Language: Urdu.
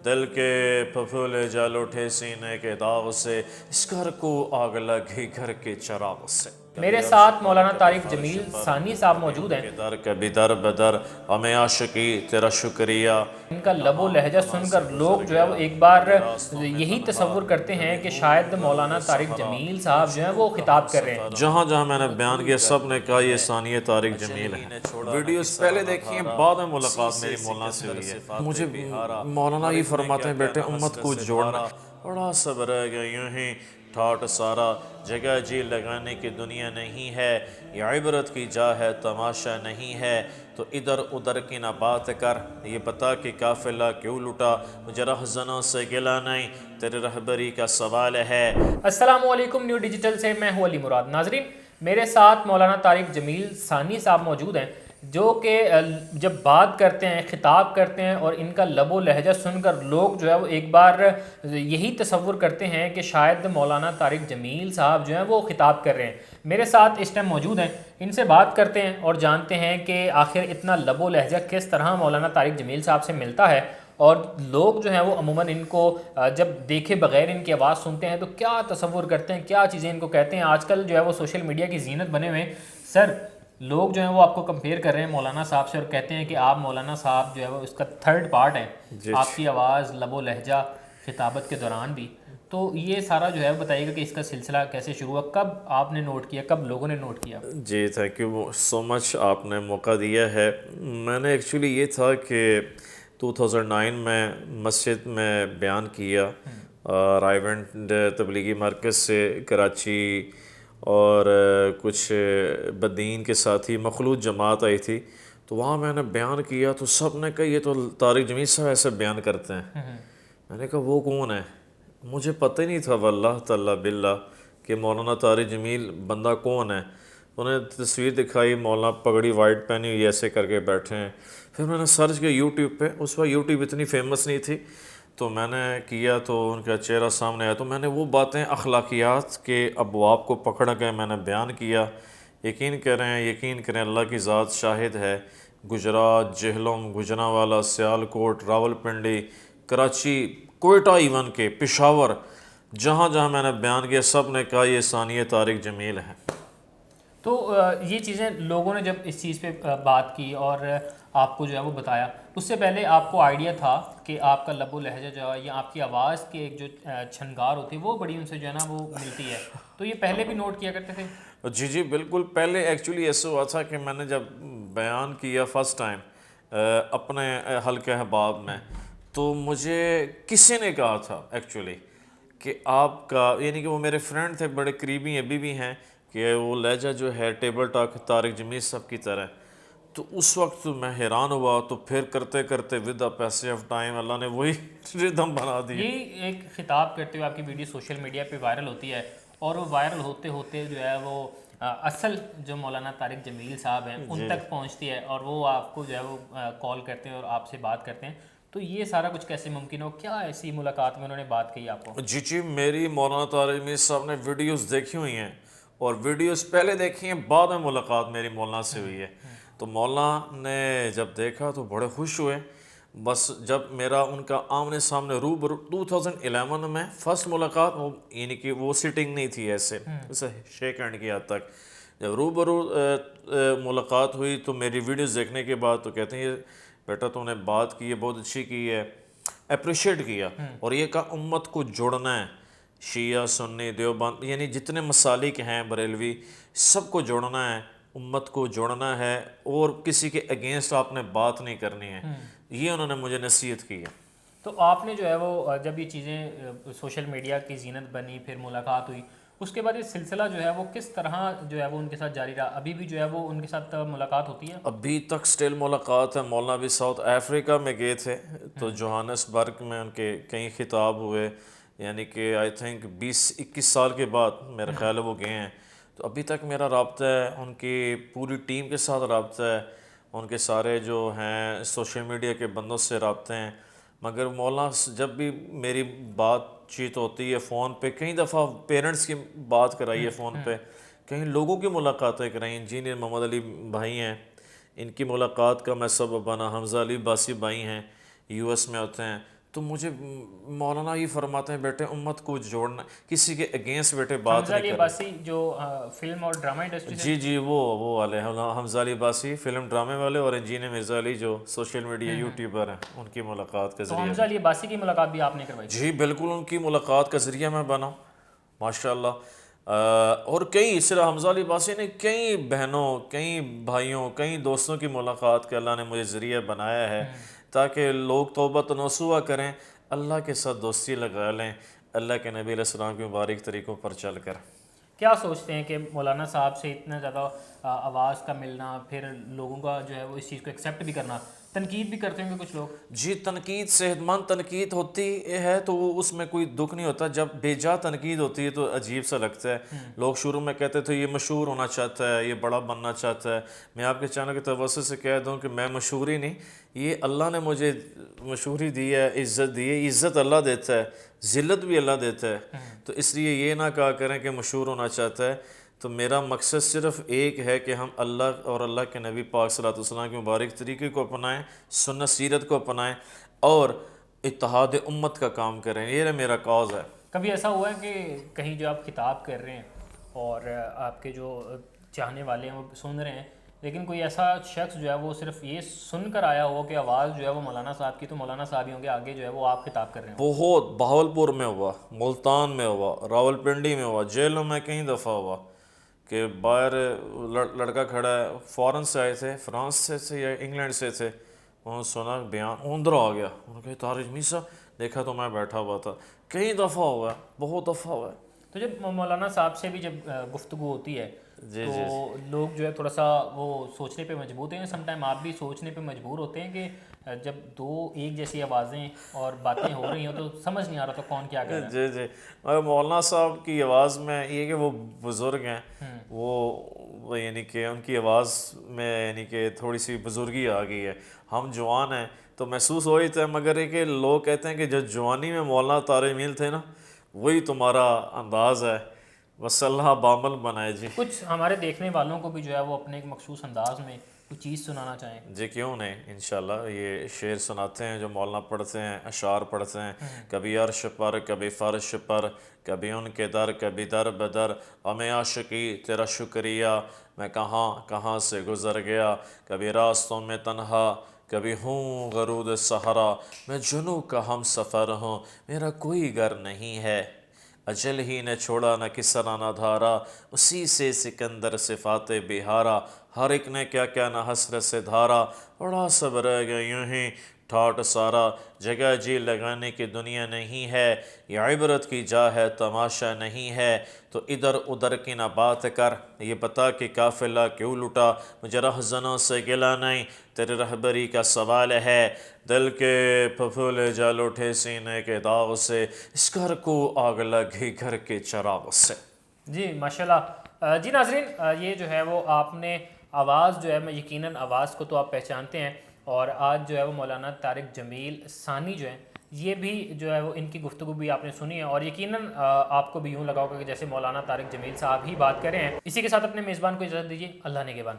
دل کے پھپھولے جل اٹھے سینے کے داغ سے، اس گھر کو آگ لگی گھر کے چراغ سے۔ میرے ساتھ مولانا طارق جمیل ثانی صاحب موجود ہیں۔ کے در کبھی در بدر ہمیں عاشقی تیرا شکریہ۔ ان کا لب و لہجہ سن کر لوگ جو ہے وہ ایک بار یہی تصور کرتے ہیں کہ شاید مولانا طارق جمیل صاحب جو ہیں وہ خطاب کر رہے ہیں۔ جہاں جہاں میں نے بیان کیا سب نے کہا یہ ثانی طارق جمیل ہے۔ ویڈیوز پہلے دیکھیں، بعد میں ملاقات میری مولانا سے ہوئی ہے۔ مجھے مولانا یہ فرماتے ہیں بیٹے امت کو جوڑنا، بڑا صبر ہے کہ یوں ہی ٹھاٹ سارا جگہ جی لگانے کی دنیا نہیں ہے، یہ عبرت کی جا ہے تماشا نہیں ہے، تو ادھر ادھر کی نہ بات کر، یہ بتا کہ قافلہ کیوں لٹا، مجھے رہزنوں سے گلا نہیں، تیرے رہبری کا سوال ہے۔ السلام علیکم، نیو ڈیجیٹل سے میں ہوں علی مراد۔ ناظرین، میرے ساتھ مولانا طارق جمیل ثانی صاحب موجود ہیں، جو کہ جب بات کرتے ہیں، خطاب کرتے ہیں، اور ان کا لب و لہجہ سن کر لوگ جو ہے وہ ایک بار یہی تصور کرتے ہیں کہ شاید مولانا طارق جمیل صاحب جو ہیں وہ خطاب کر رہے ہیں۔ میرے ساتھ اس ٹائم موجود ہیں، ان سے بات کرتے ہیں اور جانتے ہیں کہ آخر اتنا لب و لہجہ کس طرح مولانا طارق جمیل صاحب سے ملتا ہے، اور لوگ جو ہیں وہ عموماً ان کو جب دیکھے بغیر ان کی آواز سنتے ہیں تو کیا تصور کرتے ہیں، کیا چیزیں ان کو کہتے ہیں۔ آج کل جو ہے وہ سوشل میڈیا کی زینت بنے ہوئے ہیں۔ سر، لوگ جو ہیں وہ آپ کو کمپیئر کر رہے ہیں مولانا صاحب سے، اور کہتے ہیں کہ آپ مولانا صاحب جو ہے وہ اس کا تھرڈ پارٹ ہیں، آپ کی آواز، لب و لہجہ، خطابت کے دوران بھی۔ تو یہ سارا جو ہے بتائیے گا کہ اس کا سلسلہ کیسے شروع ہوا، کب آپ نے نوٹ کیا، کب لوگوں نے نوٹ کیا؟ جی تھینک یو سو مچ، آپ نے موقع دیا ہے۔ میں نے ایکچولی یہ تھا کہ 2009 میں مسجد میں بیان کیا، رائیونٹ تبلیغی مرکز سے کراچی، اور کچھ بدین کے ساتھی مخلوط جماعت آئی تھی، تو وہاں میں نے بیان کیا تو سب نے کہا یہ تو طارق جمیل صاحب ایسے بیان کرتے ہیں۔ میں نے کہا وہ کون ہے؟ مجھے پتہ ہی نہیں تھا واللہ تعالیٰ باللہ کہ مولانا طارق جمیل بندہ کون ہے۔ انہیں تصویر دکھائی، مولانا پگڑی وائٹ پہنی ہوئی ایسے کر کے بیٹھے ہیں۔ پھر میں نے سرچ کیا یوٹیوب پہ، اس وقت یوٹیوب اتنی فیمس نہیں تھی، تو میں نے کیا تو ان کا چہرہ سامنے آیا، تو میں نے وہ باتیں اخلاقیات کے ابواب کو پکڑ کے میں نے بیان کیا۔ یقین کریں اللہ کی ذات شاہد ہے، گجرات، جہلم، گجرانوالہ، سیالکوٹ، راولپنڈی، کراچی، کوئٹہ، ایون کے پشاور، جہاں جہاں میں نے بیان کیا سب نے کہا یہ ثانی طارق جمیل ہے۔ تو یہ چیزیں لوگوں نے جب اس چیز پہ بات کی اور آپ کو جو ہے وہ بتایا، اس سے پہلے آپ کو آئیڈیا تھا کہ آپ کا لب و لہجہ جو ہے یا آپ کی آواز کے ایک جو چھنکار ہوتی ہے وہ بڑی ان سے جو ہے نا وہ ملتی ہے، تو یہ پہلے بھی نوٹ کیا کرتے تھے؟ جی بالکل، پہلے ایکچولی ایسا ہوا تھا کہ میں نے جب بیان کیا فرسٹ ٹائم اپنے حلقہ احباب میں، تو مجھے کسی نے کہا تھا ایکچولی کہ آپ کا، یعنی کہ وہ میرے فرینڈ تھے، بڑے قریبی ابھی بھی ہیں، کہ وہ لہجہ جو ہے ٹیبل ٹاک طارق جمیل صاحب کی طرح۔ تو اس وقت میں حیران ہوا، تو پھر کرتے کرتے with the passage of time اللہ نے وہی ردم بنا دی۔ یہ ایک خطاب کرتے ہوئے آپ کی ویڈیو سوشل میڈیا پہ وائرل ہوتی ہے، اور وہ وائرل ہوتے ہوتے جو ہے وہ اصل جو مولانا طارق جمیل صاحب ہیں ان تک پہنچتی ہے، اور وہ آپ کو جو ہے وہ کال کرتے ہیں اور آپ سے بات کرتے ہیں۔ تو یہ سارا کچھ کیسے ممکن ہو؟ کیا ایسی ملاقات میں انہوں نے بات کہی آپ کو؟ جی میری مولانا طارق جمیل صاحب نے ویڈیوز دیکھی ہوئی ہیں، اور ویڈیوز پہلے دیکھی ہیں، بعد میں ملاقات میری مولانا سے ہوئی ہے۔ تو مولانا نے جب دیکھا تو بڑے خوش ہوئے، بس جب میرا ان کا آمنے سامنے روبرو 2011 میں فرسٹ ملاقات، یعنی کہ وہ سٹنگ نہیں تھی ایسے شیک ہینڈ کی حد تک، جب روبرو ملاقات ہوئی تو میری ویڈیوز دیکھنے کے بعد تو کہتے ہیں بیٹا تم نے بات کی ہے، بہت اچھی کی ہے، اپریشیٹ کیا، اور یہ کہا امت کو جوڑنا ہے، شیعہ، سنی، دیوبند، یعنی جتنے مسالک ہیں بریلوی، سب کو جوڑنا ہے، امت کو جوڑنا ہے، اور کسی کے اگینسٹ آپ نے بات نہیں کرنی ہے، یہ انہوں نے مجھے نصیحت کی ہے۔ تو آپ نے جو ہے وہ جب یہ چیزیں سوشل میڈیا کی زینت بنی، پھر ملاقات ہوئی، اس کے بعد یہ سلسلہ جو ہے وہ کس طرح جو ہے وہ ان کے ساتھ جاری رہا؟ ابھی بھی جو ہے وہ ان کے ساتھ ملاقات ہوتی ہے؟ ابھی تک سٹل ملاقات ہے۔ مولانا بھی ساؤتھ افریقہ میں گئے تھے، تو جوہانسبرگ میں ان کے کئی خطاب ہوئے، یعنی کہ آئی تھنک 20-21 سال کے بعد میرا خیال ہے وہ گئے ہیں۔ تو ابھی تک میرا رابطہ ہے، ان کی پوری ٹیم کے ساتھ رابطہ ہے، ان کے سارے جو ہیں سوشل میڈیا کے بندوں سے رابطے ہیں، مگر مولانا جب بھی میری بات چیت ہوتی ہے فون پہ، کئی دفعہ پیرنٹس کی بات کرائی ہے فون پہ، کہیں لوگوں کی ملاقاتیں کرائیں، انجینئر محمد علی بھائی ہیں، ان کی ملاقات کا میں سبب بنا، حمزہ علی باسی بھائی ہیں، یو ایس میں ہوتے ہیں، تو مجھے مولانا یہ فرماتے ہیں بیٹے امت کو جوڑنا، کسی کے اگینسٹ بیٹے بات حمزہ نہیں علی کرنا۔ عباسی جو فلم اور ڈرامہ انڈسٹری سے، جی جی، وہ والے ہیں حمزہ علی عباسی فلم ڈرامے والے، اور انجینئر مرزا علی جو سوشل میڈیا یوٹیوبر ہیں، ان کی ملاقات کا تو ذریعہ حمزہ علی عباسی کی ملاقات بھی آپ نے کروائی؟ جی بالکل، ان کی ملاقات کا ذریعہ میں بنا ماشاء اللہ۔ اور کئی اس طرح حمزہ علی عباسی نے کئی بہنوں، کئی بھائیوں، کئی دوستوں کی ملاقات کا اللہ نے مجھے ذریعہ بنایا ہے، تاکہ لوگ توبہ نصوح کریں، اللہ کے ساتھ دوستی لگا لیں، اللہ کے نبی علیہ السلام کے مبارک طریقوں پر چل کر۔ کیا سوچتے ہیں کہ مولانا صاحب سے اتنا زیادہ آواز کا ملنا، پھر لوگوں کا جو ہے وہ اس چیز کو ایکسیپٹ بھی کرنا، تنقید بھی کرتے ہوں گے کچھ لوگ؟ جی تنقید صحت مند تنقید ہوتی ہے تو وہ اس میں کوئی دکھ نہیں ہوتا، جب بے جا تنقید ہوتی ہے تو عجیب سا لگتا ہے۔ لوگ شروع میں کہتے تھے یہ مشہور ہونا چاہتا ہے، یہ بڑا بننا چاہتا ہے۔ میں آپ کے چینل کے توسط سے کہہ دوں کہ میں مشہوری نہیں، یہ اللہ نے مجھے مشہوری دی ہے، عزت دی ہے، عزت اللہ دیتا ہے، ذلت بھی اللہ دیتا ہے، تو اس لیے یہ نہ کہا کریں کہ مشہور ہونا چاہتا ہے۔ تو میرا مقصد صرف ایک ہے کہ ہم اللہ اور اللہ کے نبی پاک صلی اللہ علیہ وسلم کے مبارک طریقے کو اپنائیں، سنت سیرت کو اپنائیں، اور اتحاد امت کا کام کریں، یہ میرا کاز ہے۔ کبھی ایسا ہوا ہے کہ کہیں جو آپ خطاب کر رہے ہیں اور آپ کے جو چاہنے والے ہیں وہ سن رہے ہیں، لیکن کوئی ایسا شخص جو ہے وہ صرف یہ سن کر آیا ہو کہ آواز جو ہے وہ مولانا صاحب کی، تو مولانا صاحب ہی ہوں گے آگے جو ہے وہ آپ خطاب کر رہے ہوں؟ بہت، بہاولپور میں ہوا، ملتان میں ہوا، راولپنڈی میں ہوا، جیلوں میں کئی دفعہ ہوا کہ باہر لڑکا کھڑا ہے، فورن سے آئے تھے، فرانس سے تھے یا انگلینڈ سے تھے، انہوں نے سنا بیان، اندر آ گیا، انہوں نے کہا تارج میسا، دیکھا تو میں بیٹھا ہوا تھا۔ کئی دفعہ ہوا ہے، بہت دفعہ ہوا ہے۔ تو جب مولانا صاحب سے بھی جب گفتگو ہوتی ہے جی تو جی لوگ جو ہے تھوڑا سا وہ سوچنے پہ مجبور ہیں، سم ٹائم آپ بھی سوچنے پہ مجبور ہوتے ہیں کہ جب دو ایک جیسی آوازیں اور باتیں ہو رہی ہیں تو سمجھ نہیں آ رہا تو کون کیا کہہ رہا ہے؟ جی جی، مگر مولانا صاحب کی آواز میں یہ کہ وہ بزرگ ہیں، وہ یعنی کہ ان کی آواز میں یعنی کہ تھوڑی سی بزرگی آ گئی ہے۔ ہم جوان ہیں تو محسوس ہو ہی تھا، مگر یہ کہ لوگ کہتے ہیں کہ جو جوانی میں مولانا طارق جمیل تھے نا، وہی تمہارا انداز ہے، بس اللہ بعمل بنائے جی۔ کچھ ہمارے دیکھنے والوں کو بھی جو ہے وہ اپنے ایک مخصوص انداز میں کچھ چیز سنانا چاہیں؟ جی کیوں نہیں، انشاءاللہ یہ شعر سناتے ہیں جو مولانا پڑھتے ہیں، اشعار پڑھتے ہیں، کبھی عرش پر، کبھی فرش پر، کبھی ان کے در، کبھی در بدر، ہمیں عاشقی تیرا شکریہ، میں کہاں کہاں سے گزر گیا، کبھی راستوں میں تنہا، کبھی ہوں غرود صحرا، میں جنوں کا ہم سفر ہوں، میرا کوئی گھر نہیں ہے، اجل ہی نے چھوڑا نہ کسرا نہ دھارا، اسی سے سکندر صفات بہارا، ہر ایک نے کیا کیا نہ حسرت سے دھارا، بڑا سب رہ گیا یوں ہی ٹھاٹ سارا، جگہ جی لگانے کی دنیا نہیں ہے، یہ عبرت کی جا ہے تماشا نہیں ہے، تو ادھر ادھر کی نہ بات کر، یہ بتا کہ قافلہ کیوں لٹا، مجھے رہزنوں سے گلا نہیں، تیرے رہبری کا سوال ہے، دل کے پھپھولے جل اٹھے سینے کے داغ سے، اس گھر کو آگ لگی گھر کے چراغ سے۔ جی ماشاءاللہ۔ جی ناظرین، یہ جو ہے وہ آپ نے آواز جو ہے، میں یقیناً آواز کو تو آپ پہچانتے ہیں، اور آج جو ہے وہ مولانا طارق جمیل ثانی جو ہیں، یہ بھی جو ہے وہ ان کی گفتگو بھی آپ نے سنی ہے، اور یقیناً آپ کو بھی یوں لگا ہوگا کہ جیسے مولانا طارق جمیل صاحب ہی بات کر رہے ہیں۔ اسی کے ساتھ اپنے میزبان کو اجازت دیجیے، اللہ نگہبان۔